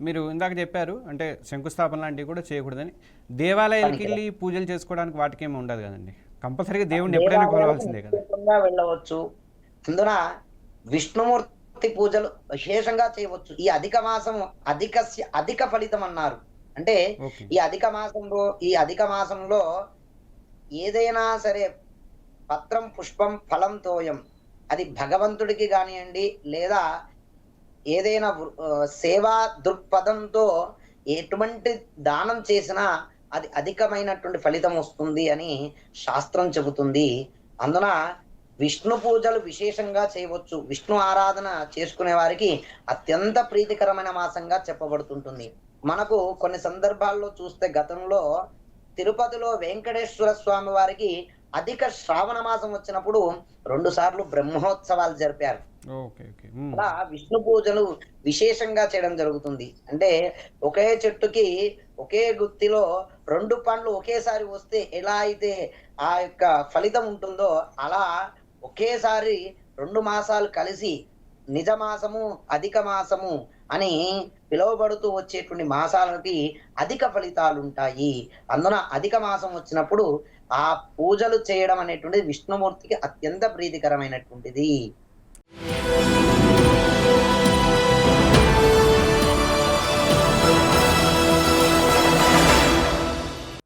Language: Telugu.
మీరు ఇందాక చెప్పారు అంటే శంకుస్థాపన లాంటివి కూడా చేయకూడదని. దేవాలయాలకి వెళ్ళి పూజలు చేసుకోవడానికి వాటికేమి ఉండదు కదండి, కంపల్సరీగా దేవుడిని ఎప్పుడైనా దేవాలయాలకు కొలవాల్సిందే కదా. నిశ్చితంగా వెళ్ళవచ్చు. అందున విష్ణుమూర్తి పూజలు విశేషంగా చేయవచ్చు. ఈ అధిక మాసం అధిక ఫలితం అన్నారు. అంటే ఓకే. ఈ అధిక మాసంలో ఏదైనా సరే పత్రం, పుష్పం, ఫలం, తోయం అది భగవంతుడికి గానియండి, లేదా ఏదైనా సేవా దృక్పథంతో ఎటువంటి దానం చేసినా అది అధికమైనటువంటి ఫలితం వస్తుంది అని శాస్త్రం చెబుతుంది. అందున విష్ణు పూజలు విశేషంగా చేయవచ్చు. విష్ణు ఆరాధన చేసుకునే వారికి అత్యంత ప్రీతికరమైన మాసంగా చెప్పబడుతుంటుంది. మనకు కొన్ని సందర్భాల్లో చూస్తే గతంలో తిరుపతిలో వెంకటేశ్వర స్వామి వారికి అధిక శ్రావణ మాసం వచ్చినప్పుడు 2 సార్లు బ్రహ్మోత్సవాలు జరిపారు. ఓకే. ఓకే. అలా విష్ణు పూజలు విశేషంగా చేయడం జరుగుతుంది. అంటే ఒకే చెట్టుకి ఒకే గుత్తిలో 2 పండ్లు ఒకేసారి వస్తే ఎలా అయితే ఆ యొక్క ఫలితం ఉంటుందో, అలా ఒకేసారి 2 మాసాలు కలిసి నిజ మాసము, అధిక మాసము అని పిలువబడుతూ వచ్చేటువంటి మాసాలకి అధిక ఫలితాలుంటాయి. అందున అధిక మాసం వచ్చినప్పుడు ఆ పూజలు చేయడం అనేటువంటిది విష్ణుమూర్తికి అత్యంత ప్రీతికరమైనటువంటిది.